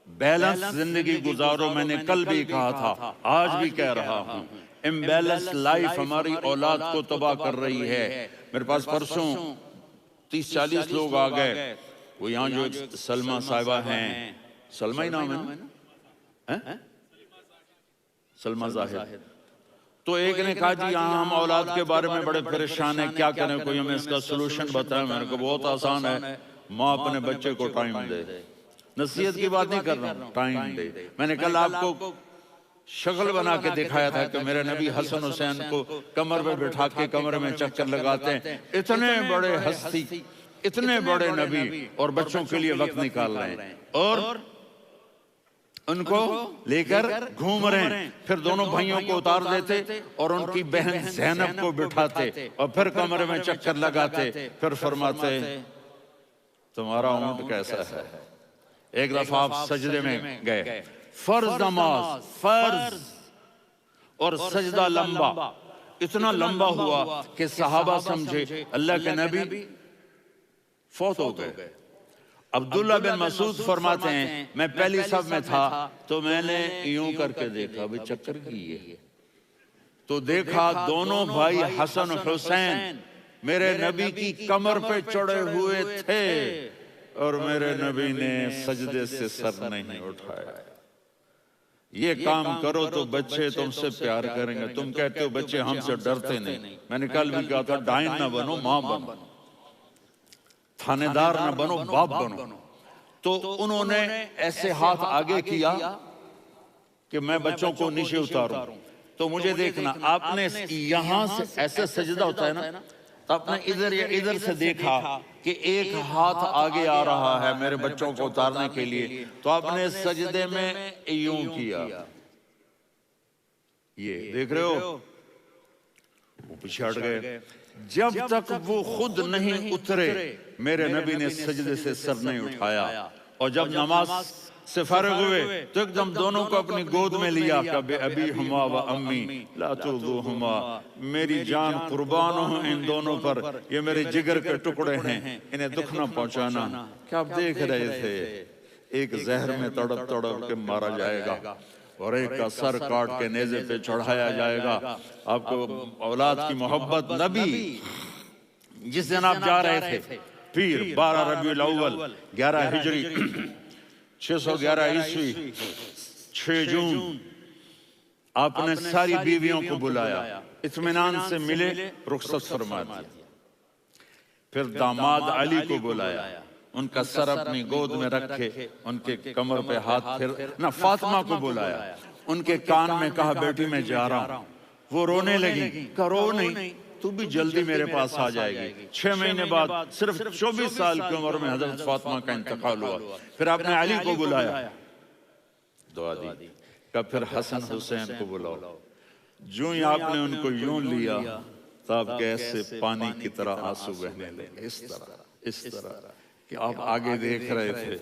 बैलेंस जिंदगी गुजारो। मैंने कल भी कहा था, आज भी कह रहा हूं, इम्बैलेंस लाइफ हमारी औलाद को तबाह कर रही है। मेरे पास परसों 30-40 लोग आ गए। वो यहाँ जो सलमा साहिबा हैं, सलमा ही नाम है ना, सलमा जाहिद। तो एक ने कहा जी यहाँ हम औलाद के बारे में बड़े परेशान हैं, क्या करें, कोई हमें इसका सोल्यूशन बताए। मैंने कहा बहुत आसान है, माँ अपने बच्चे को टाइम दे। नसीहत की बात नहीं कर रहा हूँ, टाइम दे। मैंने कल आपको शक्ल बना के दिखाया था कि मेरे नबी हसन हुसैन को कमर पे बिठा के कमरे में चक्कर लगाते हैं। इतने बड़े हस्ती, इतने बड़े नबी और बच्चों के लिए वक्त निकाल रहे हैं और उनको लेकर घूम रहे हैं। फिर दोनों भाइयों को उतार देते और उनकी बहन ज़ैनब को बिठाते और फिर कमरे में चक्कर लगाते। फिर फरमाते तुम्हारा ऊंट कैसा है। एक दफा आप सजदे में गए, फर्ज नमाज, फर्ज और सजदा लंबा, इतना लंबा हुआ कि सहाबा समझे अल्लाह के नबी फौत हो गए। अब्दुल्ला बिन मसूद फरमाते हैं मैं पहली सब में था तो मैंने यूं करके देखा, भाई चक्कर की है, तो देखा दोनों भाई हसन हुसैन मेरे नबी की कमर पे चढ़े हुए थे और मेरे नबी ने सजदे से सर नहीं उठाया। ये काम करो तो बच्चे तुमसे प्यार करेंगे। तुम कहते हो बच्चे हमसे डरते नहीं, मैंने कल भी कहा था डाइन ना बनो, मां बनो, थानेदार ना बनो, बाप बनो। तो उन्होंने ऐसे हाथ आगे किया कि मैं बच्चों को नीचे उतारूं। तो मुझे देखना, आपने यहां से ऐसे सजदा होता है ना, तो आपने इधर या इधर से देखा कि एक हाथ आगे आ रहा है मेरे बच्चों को उतारने के लिए, तो आपने सजदे में यूं किया। ये देख रहे हो, वो पीछे हट गए। जब तक वो खुद नहीं उतरे मेरे नबी ने सजदे से सर नहीं उठाया। और जब नमाज से फारिग हुए तो एकदम दोनों को अपनी गोद में लिया, कभी अभी हुमा व अम्मी ला तुज़ुहुमा, मेरी जान कुर्बान हो इन दोनों पर, ये मेरे जिगर के टुकड़े हैं, इन्हें दुख न पहुंचाना। क्या आप देख रहे थे, एक जहर में तड़प तड़प के मारा जाएगा और एक का सर काट के नेज़े पे चढ़ाया जाएगा। आपको औलाद की मोहब्बत, नबी जिस दिन आप जा रहे थे पीर 12 रबीउल अव्वल 11 हिजरी 611 ईस्वी 6 जून, आपने सारी बीवियों को बुलाया, इत्मीनान से मिले, रुखसत फरमा दिया। फिर दामाद अली को बुलाया, उनका सर अपनी गोद में रखे, उनके कमर पे हाथ फिर ना, फातिमा को बुलाया, उनके कान में कहा बेटी मैं जा रहा हूं। वो रोने लगी, करो नहीं, तू भी जल्दी मेरे पास आ जाएगी। 6 महीने बाद सिर्फ 24 साल की उम्र में हजरत फातिमा का इंतकाल हुआ। फिर आपने अली को बुलाया, दुआ दी। कब फिर हसन हुसैन को बुलाओ। जो ही आपने उनको यूं लिया तब गैस से पानी की तरह आंसू बहने लगे। इस तरह कि आप आगे देख रहे थे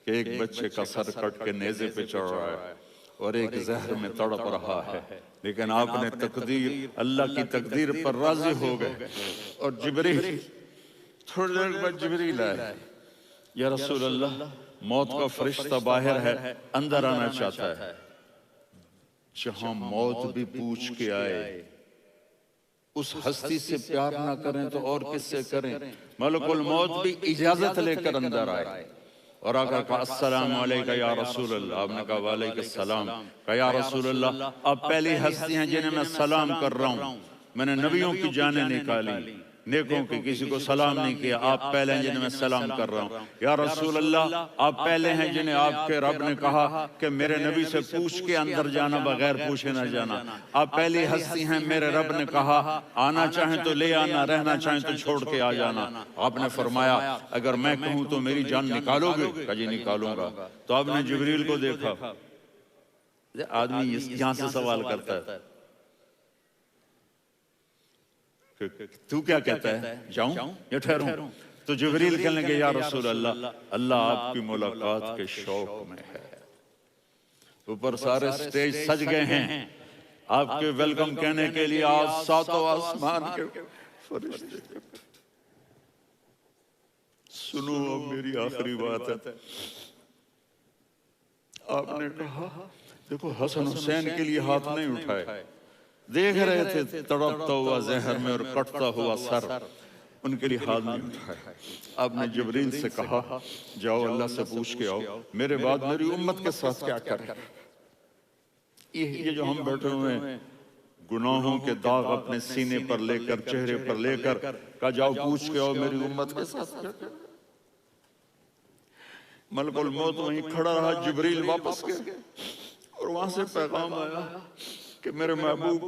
कि एक बच्चे का सर कट के नेज़े पे चढ़ रहा है और एक जहर में तड़प रहा है, लेकिन आपने तकदीर, अल्लाह की तकदीर पर राजी हो गए। और जिब्रील, थोड़ी देर बाद जिब्रील आए, या रसूल अल्लाह मौत का फरिश्ता बाहर है, अंदर आना चाहता है। जहां मौत भी पूछ के आए, उस हस्ती से प्यार ना करें तो और किससे करें। मलकुल मौत भी इजाजत लेकर अंदर आए और आकर कहा अस्सलामु अलैका या रसूल अल्लाह। आपने कहा वालेकुम सलाम। कहा या रसूल अल्लाह आप पहली हस्ती हैं जिन्हें मैं सलाम कर रहा हूँ। मैंने नबियों की जानें निकाली, नेकों की किसी को सलाम नहीं किया, आप पहले हैं जिन्हें मैं सलाम कर रहा हूँ। या रसूल अल्लाह आप पहले हैं जिन्हें आपके रब ने कहा कि मेरे नबी से पूछ के अंदर जाना, बगैर पूछे ना जाना। आप पहली हस्ती हैं, मेरे रब ने कहा आना चाहें तो ले आना, रहना चाहें तो छोड़ के आ जाना। आपने फरमाया अगर मैं कहूँ तो मेरी जान निकालोगे? कहा जी निकालूंगा। तो आपने जिब्रील को देखा, आदमी यहाँ से सवाल करता है तू क्या कहता है, जाऊं या ठहरूं? तो जिब्रील कहने लगे या रसूल अल्लाह, अल्लाह आपकी मुलाकात के शौक में है। ऊपर सारे स्टेज सज गए हैं आपके वेलकम कहने के लिए। आज सातों आसमान के फरिश्ते, सुनो अब मेरी आखिरी बात है। आपने कहा देखो हसन हुसैन के लिए हाथ नहीं उठाए, देख रहे थे तड़पता हुआ जहर में और कटता हुआ सर, उनके लिए हाथ नहीं उठाया। आपने जिब्रील से कहा जाओ अल्लाह से पूछ के आओ मेरे बाद मेरी उम्मत के साथ क्या करें। ये जो हम बैठे हुए हैं गुनाहों के दाग अपने सीने पर लेकर, चेहरे पर लेकर, का जाओ पूछ के आओ मेरी उम्मत के साथ क्या कर। मलकुल मौत वहीं खड़ा रहा, जिब्रील वापस गए और वहां से पैगाम आया कि मेरे महबूब,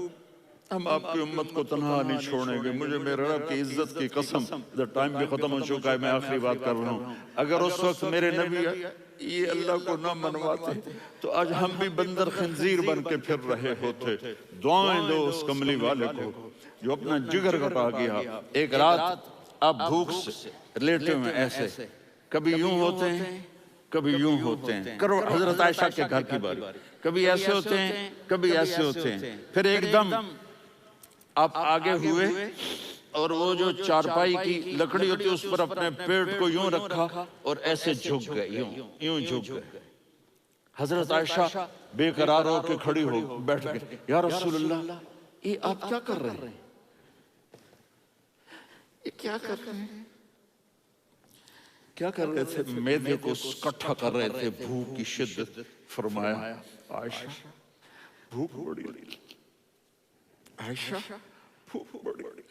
हम आपकी उम्मत को तन्हा नहीं छोड़ेंगे। मुझे मेरे रब की इज्जत की कसम, टाइम भी खत्म हो चुका है, मैं आखिरी बात कर रहा हूँ, अगर उस वक्त मेरे नबी ये अल्लाह को ना मनवाते तो आज हम भी बंदर खंजीर बन के फिर रहे होते। दुआएं दो उस कमली वाले को जो अपना जिगर कटा गया। एक रात आप भूख से लेटे हुए ऐसे, कभी यूं होते हैं कभी यूं होते हैं, करो हजरत आयशा के घर की बारी, कभी ऐसे होते हैं कभी ऐसे होते हैं, फिर एकदम आप आगे हुए और वो जो चारपाई की लकड़ी होती है उस पर अपने पेट को यूं रखा और ऐसे झुक गए, यूं झुक गए। हजरत आयशा बेकरार होकर खड़ी हो बैठ गई, या रसूलल्लाह ये आप क्या कर रहे हैं, ये क्या कर रहे हैं, क्या कर रहे थे। मैदे को इकट्ठा कर रहे थे, भूख की शिद्दत। फरमाया आयशा भूख बड़ी, आयशा भूख बड़ी,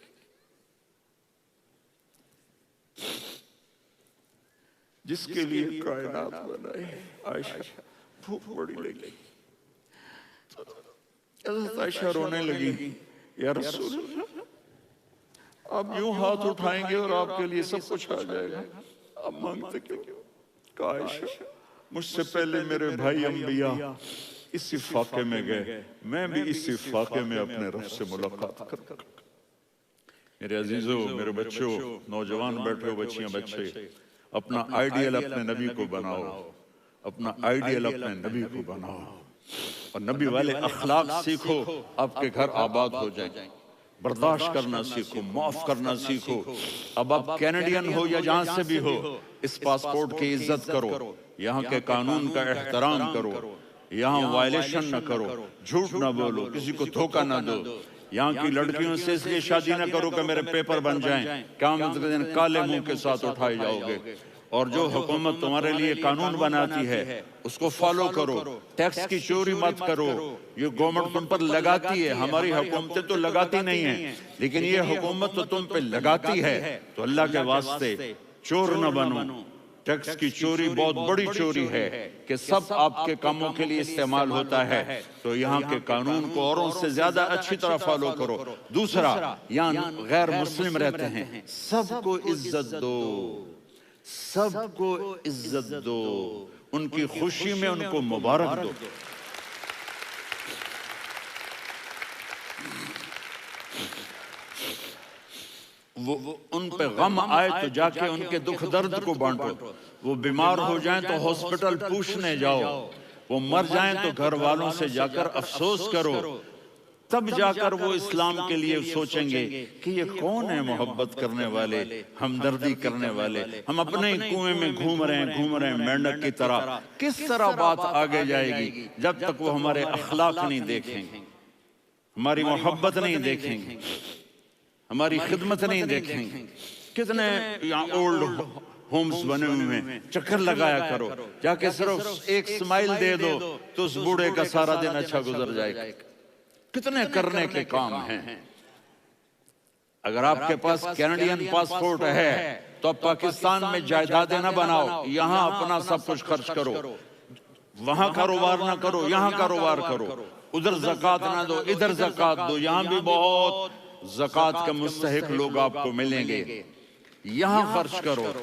जिसके लिए कायनात बनाई, आयशा भूख बड़ी लगी। हज़रत आयशा रोने लगी, या रसूल अल्लाह आप यूं हाथ उठाएंगे और आपके लिए सब कुछ आ जाएगा, आप मांगते क्यों। कहा आयशा मुझसे पहले मेरे भाई अंबिया इसी फाके में गए, मैं भी इसी फाके में अपने रब से मुलाकात कर। मेरे अजीजों, मेरे बच्चों, नौजवान बैठे हो, बच्चियां बच्चे, अपना आइडियल अपने नबी को बनाओ, अपना आइडियल अपने नबी को बनाओ और नबी वाले अखलाक सीखो, आपके घर आबाद हो जाए। बर्दाश्त करना सीखो, माफ करना सीखो। अब आप कैनेडियन हो या जहां से भी हो, इस पासपोर्ट की इज्जत करो, यहाँ के कानून का एहतराम करो, यहाँ वायलेशन न करो, झूठ न बोलो, किसी को धोखा न दो। यहाँ की लड़कियों से इसलिए शादी न करो कि मेरे पेपर बन जाएं, क़यामत के दिन काले मुंह के साथ उठाए जाओगे। और जो हुकूमत तुम्हारे लिए कानून बनाती है उसको फॉलो करो, टैक्स की चोरी मत करो। ये गवर्नमेंट तुम पर लगाती है, हमारी हुकूमतें तो लगाती नहीं है, लेकिन ये हुकूमत तो तुम पे लगाती है। तो अल्लाह के वास्ते चोर न बनो। टैक्स की चोरी बहुत बड़ी चोरी है कि सब आपके कामों के लिए इस्तेमाल होता है। तो यहाँ के कानून को औरों से ज्यादा अच्छी तरह फॉलो करो। दूसरा, यहाँ गैर मुस्लिम रहते हैं, सबको इज्जत दो, सबको इज्जत दो, उनकी खुशी में उनको मुबारक दो। वो उन पे गम आए तो जाके उनके दुख दर्द को बांटो। वो बीमार हो जाएं तो हॉस्पिटल पूछने जाओ, वो मर जाएं तो घर वालों से जाकर अफसोस करो। तब जाकर वो इस्लाम के लिए सोचेंगे कि ये कौन है मोहब्बत करने वाले, हमदर्दी करने वाले। हम अपने ही कुएं में घूम रहे हैं मेंढक की तरह। किस तरह बात आगे जाएगी जब तक वो हमारे अखलाक नहीं देखेंगे, हमारी मोहब्बत नहीं देखेंगे, हमारी खिदमत नहीं देखेंगे। कितने यहाँ ओल्ड होम्स बने हुए हैं, चक्कर लगाया करो, जाके सिर्फ एक स्माइल दे दो तो उस बूढ़े का सारा दिन अच्छा गुजर जाएगा। कितने करने के काम हैं। अगर आपके पास कैनेडियन पासपोर्ट है तो आप पाकिस्तान में जायदादें न बनाओ, यहाँ अपना सब कुछ खर्च करो। वहां कारोबार ना करो, यहाँ कारोबार करो। उधर ज़कात ना दो, इधर ज़कात दो। यहाँ भी बहुत ज़कात के मुस्तहिक लोग आपको मिलेंगे, यहाँ खर्च करो।